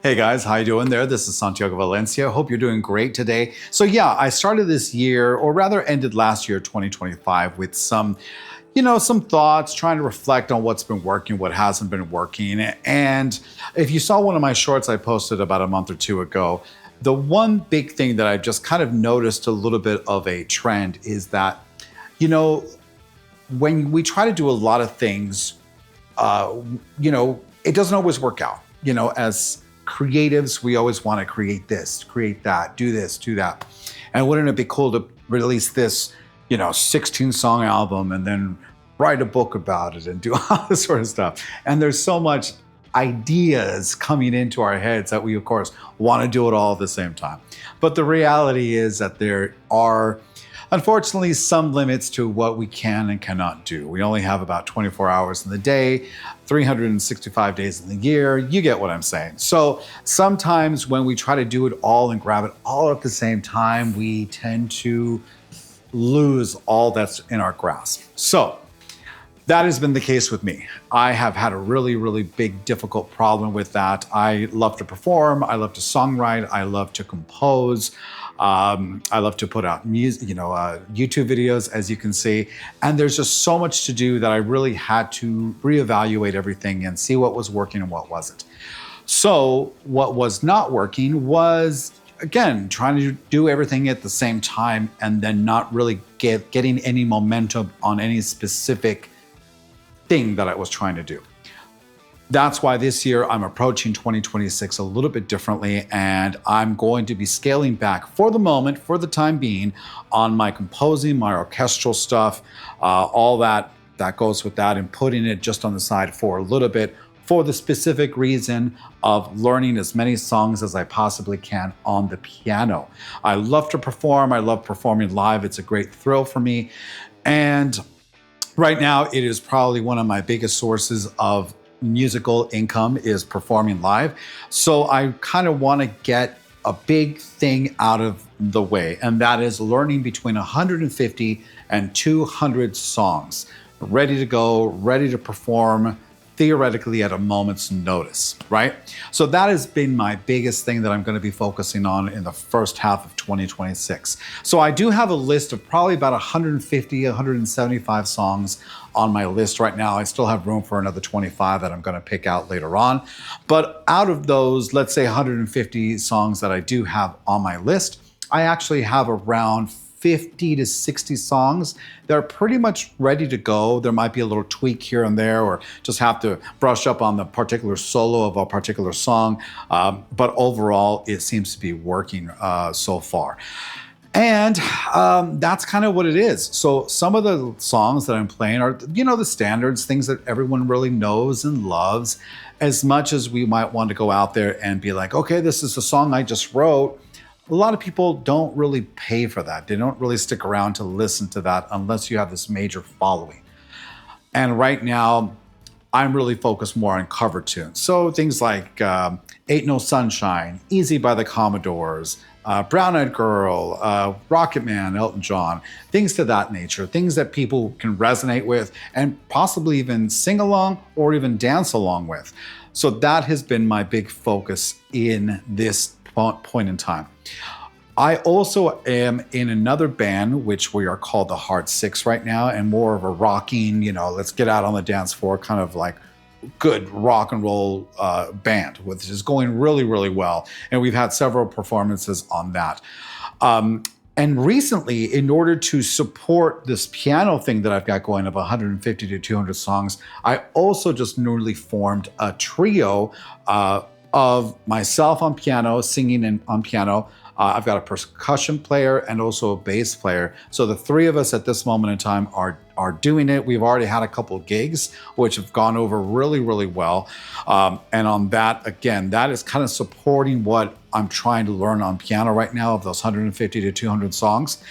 Hey guys, how you doing there? This is Santiago Valencia. Hope you're doing great today. So yeah, I started this year, or rather ended last year, 2025, with some thoughts, trying to reflect on what's been working, what hasn't been working. And if you saw one of my shorts I posted about a month or two ago, the one big thing that I just kind of noticed a little bit of a trend is that, you know, when we try to do a lot of things, uh, it doesn't always work out. As creatives, we always want to create this, create that, do this, do that. And wouldn't it be cool to release this, 16 song album and then write a book about it and do all this sort of stuff? And there's so much ideas coming into our heads that we, of course, want to do it all at the same time. But the reality is that there are unfortunately some limits to what we can and cannot do. We only have about 24 hours in the day, 365 days in the year. You get what I'm saying. So sometimes when we try to do it all and grab it all at the same time, we tend to lose all that's in our grasp. So that has been the case with me. I have had a really, really big, difficult problem with that. I love to perform. I love to songwrite. I love to compose. I love to put out music, YouTube videos, as you can see. And there's just so much to do that I really had to reevaluate everything and see what was working and what wasn't. So what was not working was, again, trying to do everything at the same time and then not really getting any momentum on any specific thing that I was trying to do. That's why this year I'm approaching 2026 a little bit differently, and I'm going to be scaling back for the moment, for the time being, on my composing, my orchestral stuff, all that goes with that, and putting it just on the side for a little bit for the specific reason of learning as many songs as I possibly can on the piano. I love to perform. I love performing live. It's a great thrill for me. And right now, it is probably one of my biggest sources of musical income is performing live. So I kind of want to get a big thing out of the way, and that is learning between 150 and 200 songs, ready to go, ready to perform, theoretically at a moment's notice, right? So that has been my biggest thing that I'm going to be focusing on in the first half of 2026. So I do have a list of probably about 150, 175 songs on my list right now. I still have room for another 25 that I'm going to pick out later on. But out of those, let's say 150 songs that I do have on my list, I actually have around 50 to 60 songs that are pretty much ready to go. There might be a little tweak here and there, or just have to brush up on the particular solo of a particular song. But overall, it seems to be working so far. And that's kind of what it is. So some of the songs that I'm playing are, the standards, things that everyone really knows and loves. As much as we might want to go out there and be like, okay, this is a song I just wrote, a lot of people don't really pay for that. They don't really stick around to listen to that unless you have this major following. And right now, I'm really focused more on cover tunes. So things like Ain't No Sunshine, Easy by the Commodores, Brown Eyed Girl, Rocket Man, Elton John, things to that nature, things that people can resonate with and possibly even sing along or even dance along with. So that has been my big focus in this point in time. I also am in another band, which we are called the Hard Six right now, and more of a rocking, let's get out on the dance floor, kind of like good rock and roll band, which is going really, really well. And we've had several performances on that. And recently, in order to support this piano thing that I've got going of 150 to 200 songs, I also just newly formed a trio of myself on piano, singing and on piano. I've got a percussion player and also a bass player. So the three of us at this moment in time are doing it. We've already had a couple of gigs, which have gone over really, really well. And on that, again, that is kind of supporting what I'm trying to learn on piano right now of those 150 to 200 songs.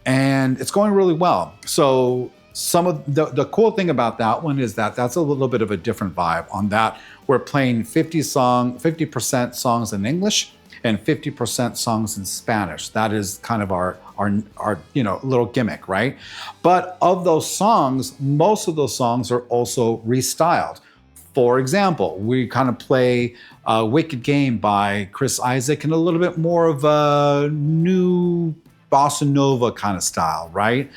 And it's going really well. So some of the cool thing about that one is that that's a little bit of a different vibe. On that, we're playing 50% songs in English and 50% songs in Spanish. That is kind of our little gimmick, right? But of those songs, most of those songs are also restyled For example, we kind of play Wicked Game by Chris Isaak in a little bit more of a new bossa nova kind of style, right?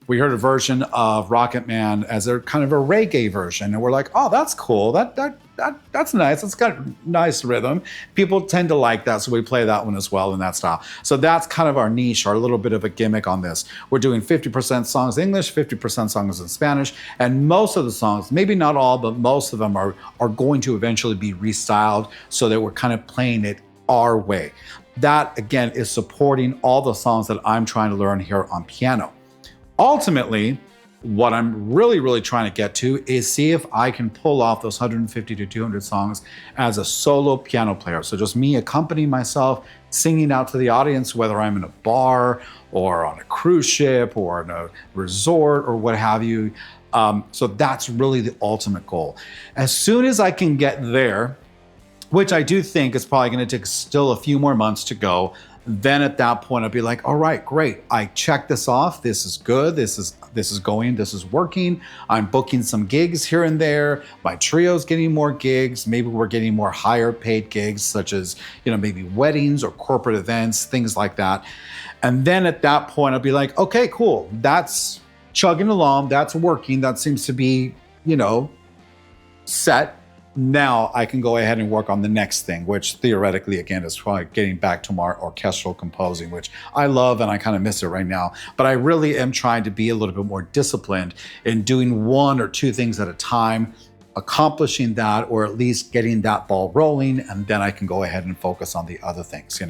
We heard a version of Rocket Man as a kind of a reggae version, and we're like, oh, that's cool. That's nice. It's got nice rhythm. People tend to like that, so we play that one as well in that style. So that's kind of our niche, our little bit of a gimmick on this. We're doing 50% songs in English, 50% songs in Spanish, and most of the songs, maybe not all, but most of them are going to eventually be restyled so that we're kind of playing it our way. That, again, is supporting all the songs that I'm trying to learn here on piano. Ultimately, what I'm really trying to get to is see if I can pull off those 150 to 200 songs as a solo piano player. So just me accompanying myself, singing out to the audience, whether I'm in a bar or on a cruise ship or in a resort or what have you. So that's really the ultimate goal. As soon as I can get there, which I do think is probably going to take still a few more months to go, then at that point I'll be like, all right, great. I checked this off. This is good. This is going. This is working. I'm booking some gigs here and there. My trio's getting more gigs. Maybe we're getting more higher paid gigs, such as, maybe weddings or corporate events, things like that. And then at that point I'll be like, okay, cool. That's chugging along. That's working. That seems to be, set. Now I can go ahead and work on the next thing, which theoretically, again, is probably getting back to more orchestral composing, which I love and I kind of miss it right now. But I really am trying to be a little bit more disciplined in doing one or two things at a time, accomplishing that, or at least getting that ball rolling, and then I can go ahead and focus on the other things,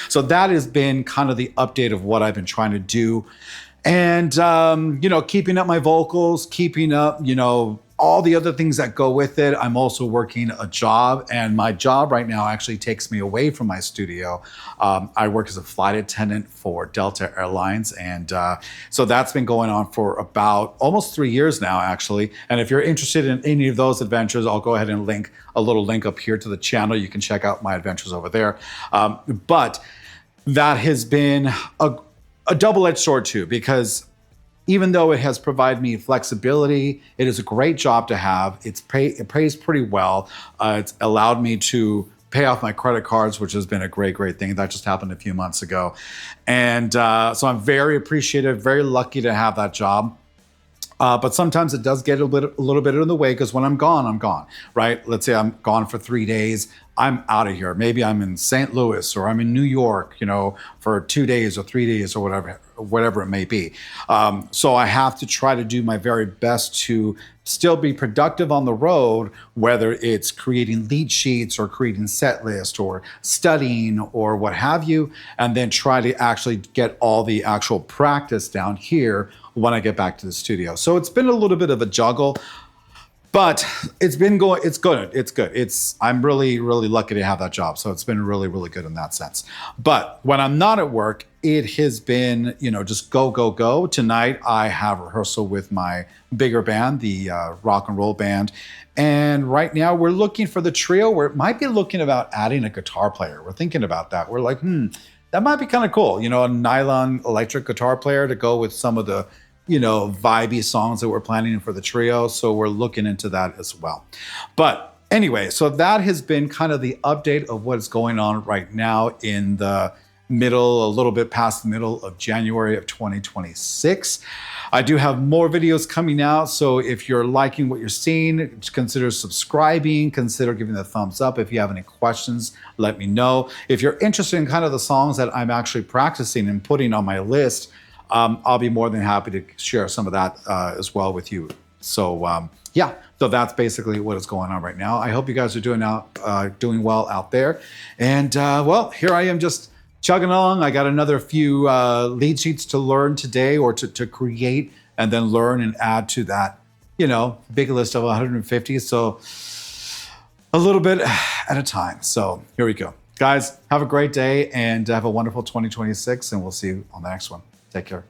So that has been kind of the update of what I've been trying to do. And, keeping up my vocals, keeping up, all the other things that go with it. I'm also working a job, and my job right now actually takes me away from my studio. I work as a flight attendant for Delta Airlines, and so that's been going on for about almost 3 years now, actually. And if you're interested in any of those adventures, I'll go ahead and link a little link up here to the channel. You can check out my adventures over there. But that has been a double-edged sword too, because even though it has provided me flexibility, it is a great job to have. It pays pretty well. It's allowed me to pay off my credit cards, which has been a great thing. That just happened a few months ago. And so I'm very appreciative, very lucky to have that job. But sometimes it does get a little bit in the way, because when I'm gone, right? Let's say I'm gone for 3 days, I'm out of here. Maybe I'm in St. Louis or I'm in New York, for 2 days or 3 days or whatever it may be. So I have to try to do my very best to still be productive on the road, whether it's creating lead sheets or creating set list or studying or what have you, and then try to actually get all the actual practice down here when I get back to the studio. So it's been a little bit of a juggle, but it's good. I'm really lucky to have that job. So it's been really good in that sense. But when I'm not at work, it has been, just go. Tonight, I have rehearsal with my bigger band, the rock and roll band. And right now we're looking for the trio. We might be looking about adding a guitar player. We're thinking about that. We're like, that might be kind of cool. A nylon electric guitar player to go with some of the, vibey songs that we're planning for the trio. So we're looking into that as well. But anyway, so that has been kind of the update of what's going on right now in the middle, a little bit past the middle of January of 2026. I do have more videos coming out. So if you're liking what you're seeing, consider subscribing, consider giving the thumbs up. If you have any questions, let me know. If you're interested in kind of the songs that I'm actually practicing and putting on my list, I'll be more than happy to share some of that as well with you. So yeah, so that's basically what is going on right now. I hope you guys are doing well out there. And well, here I am just chugging along. I got another few lead sheets to learn today, or to create and then learn and add to that, big list of 150. So a little bit at a time. So here we go. Guys, have a great day and have a wonderful 2026, and we'll see you on the next one. Take care.